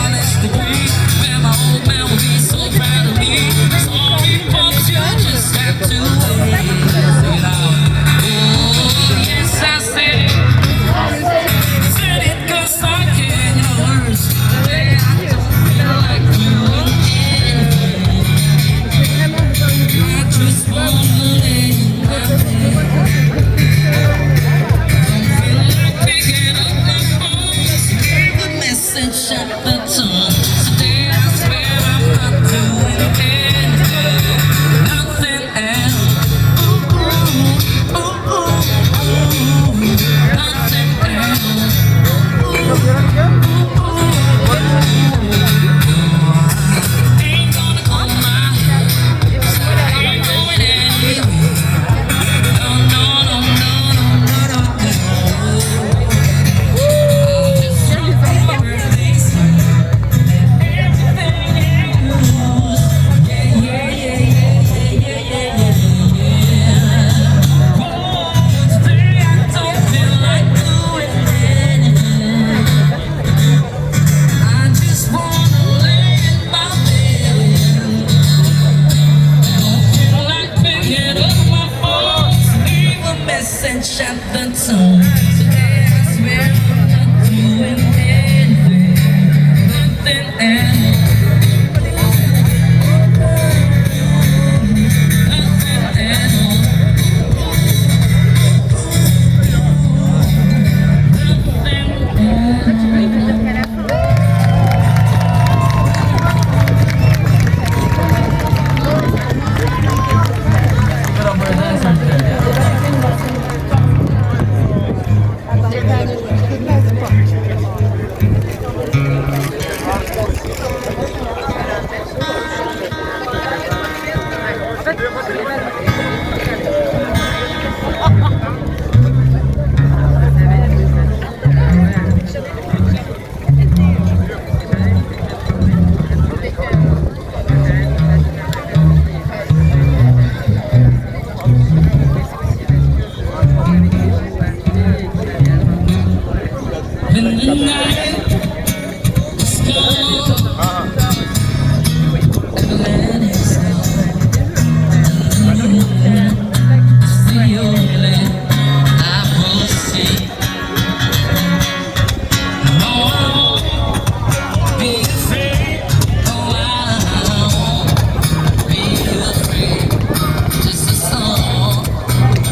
honest degree, where my old man will be so proud of me. Sorry, folks, you just have to wait. Sing it out. Oh, yes, I said it 'cause I can't yours. The way I don't feel like doing anything. I just wanna lay in my bed. Don't feel like picking up my phone. Just leave a message at the tone. Today I swear I'm not doing anything. Nothing else. Ooh, ooh, ooh, ooh. Nothing else. Ain't gonna come my ain't going anywhere. No, no, no, no, no, no, no, no. I'll just run for my birthday son. Everything you lose. Yeah, yeah, yeah, yeah, yeah, yeah, yeah, yeah. Oh, today I don't feel like doing anything. I just wanna lay in my bed. Don't feel like picking up my phone. Leave a message at the tone. Today I swear I'm not doing anything. Nothing else. Nothing else. When the night is gone and the land is gone, and the moon is the only land I will see. I won't be afraid, oh I won't be afraid. Just a song,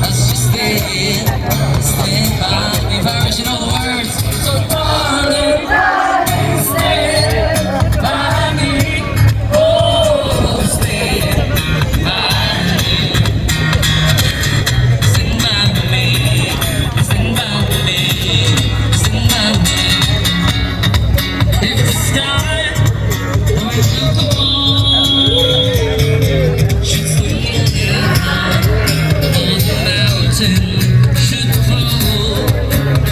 let's just stand by me. Version of the words. So darling, stand by me. Oh, stand by me. Stand by me. Stand by me. Stand by me. If the sky or the moon should swing high, or the mountain should fall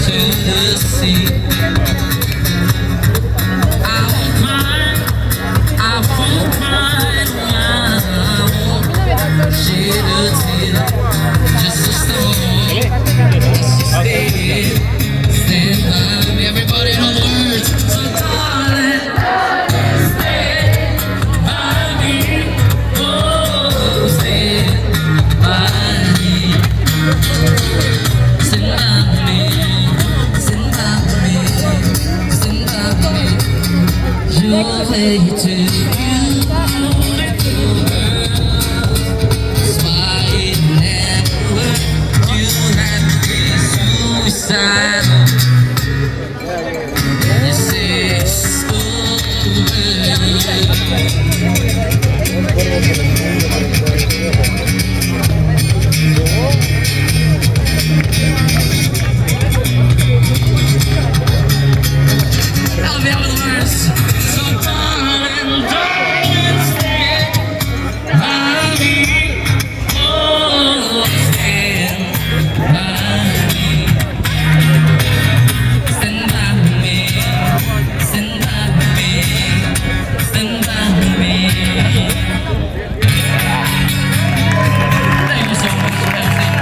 to the sea, I won't cry, I won't shed a tear. Just a storm, let's just stand by me. Everybody know the words. So darling, stand by me. Oh, stand by me. Stand by me. Stand by me. Stand by me. You'll play to you, little girl. That's why it never hurt. You have to be suicidal. This is I'll be able to learn. So darling, darling, stand by me. Oh, stand by me. Stand by me. Stand by me. Stand by me. Thank you so much for everything.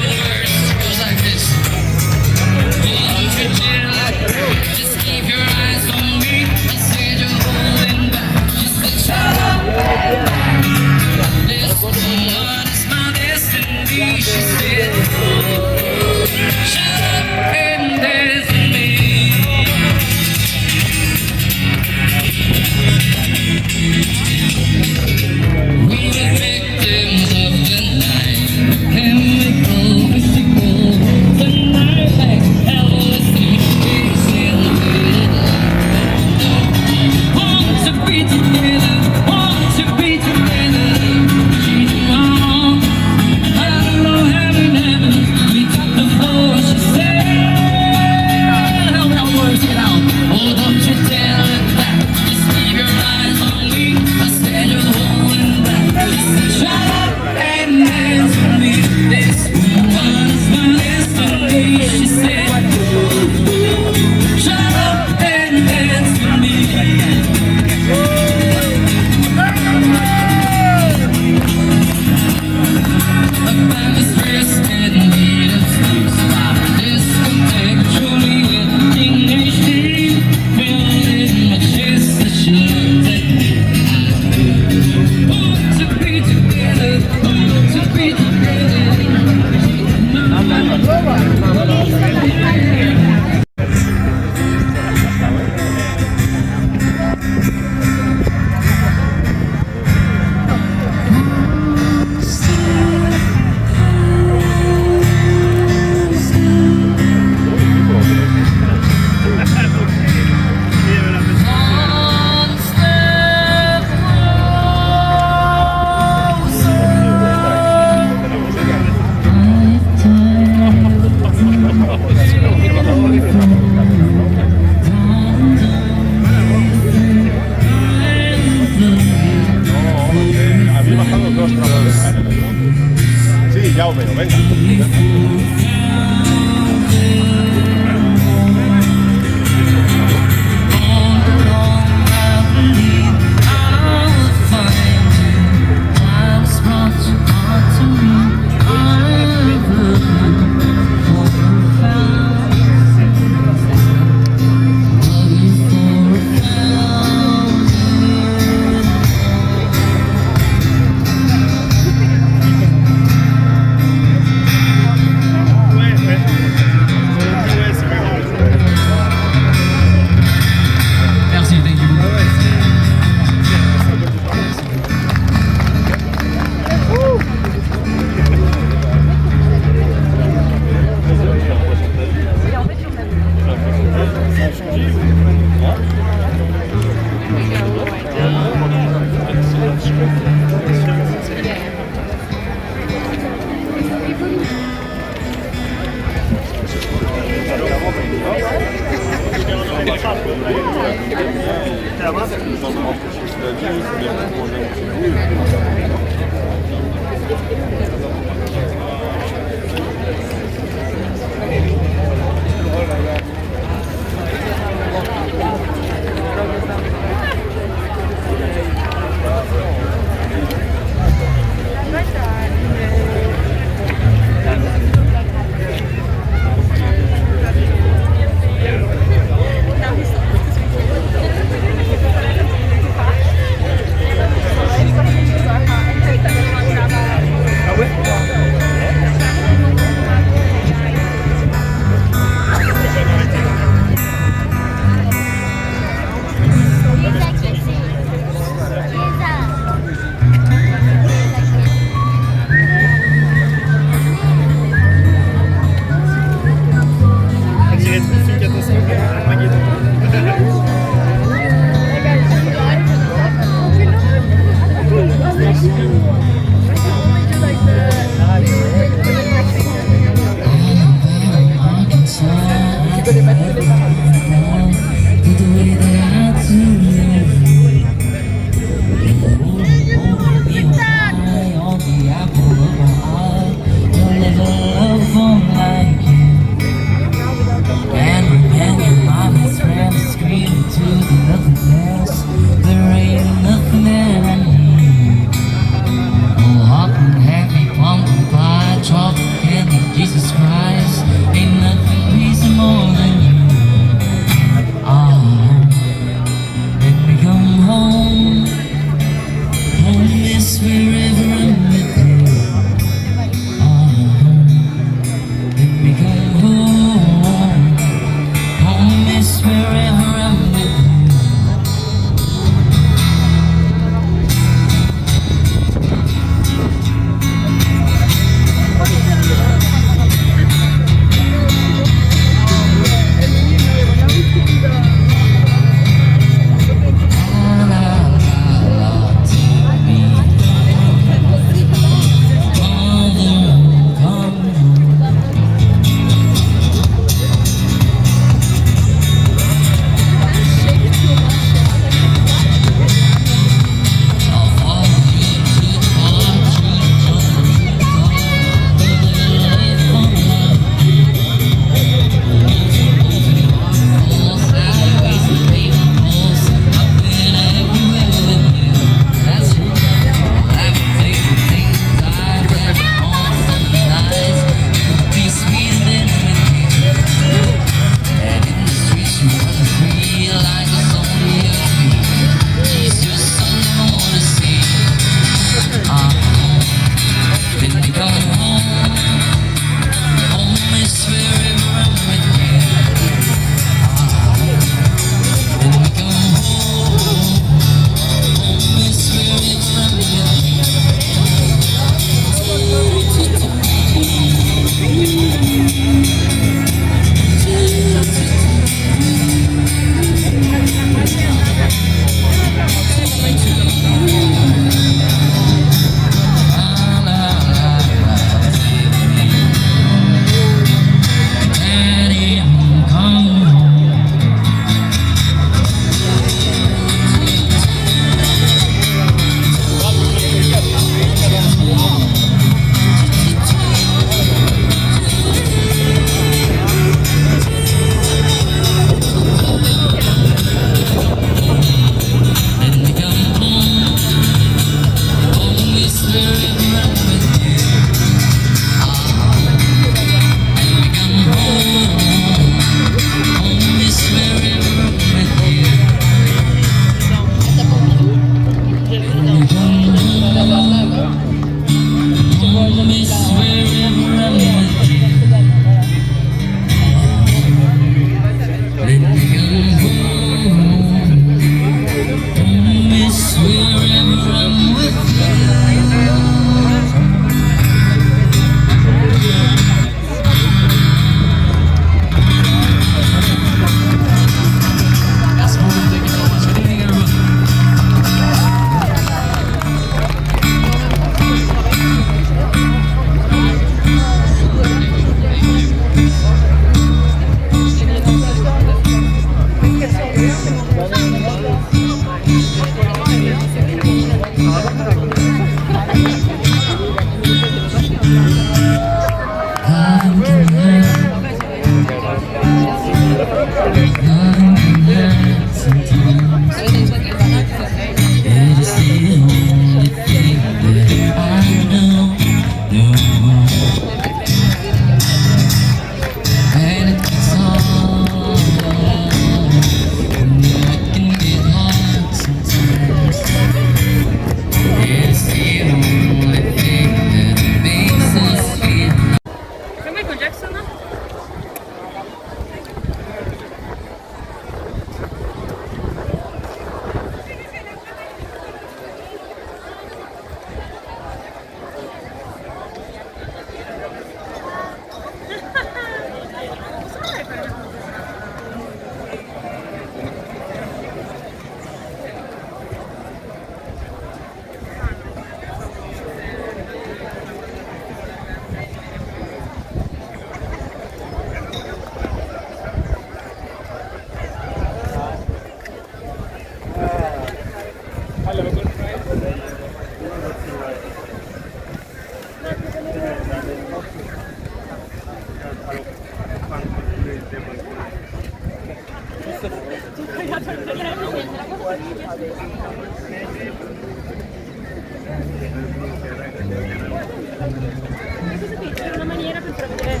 C'è una maniera per far vedere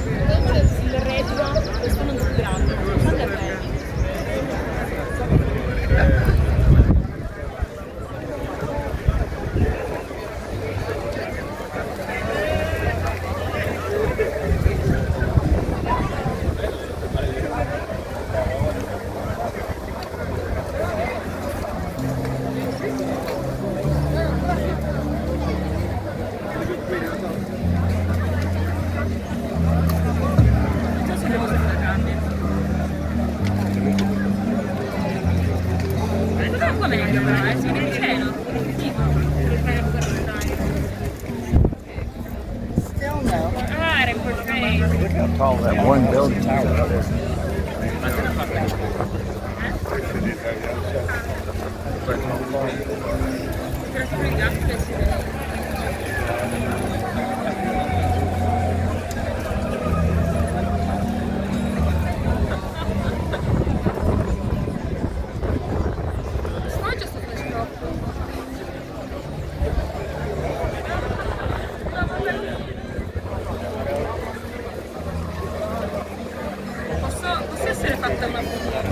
il retro, questo non più grande, guardate a me. Qua meglio però, si vede il cielo. Ah, era in portrait. Look how tall that one building tower is. Però sono i gatti che si vedono. Oggi è stato il troppo. Posso essere fatta una foto?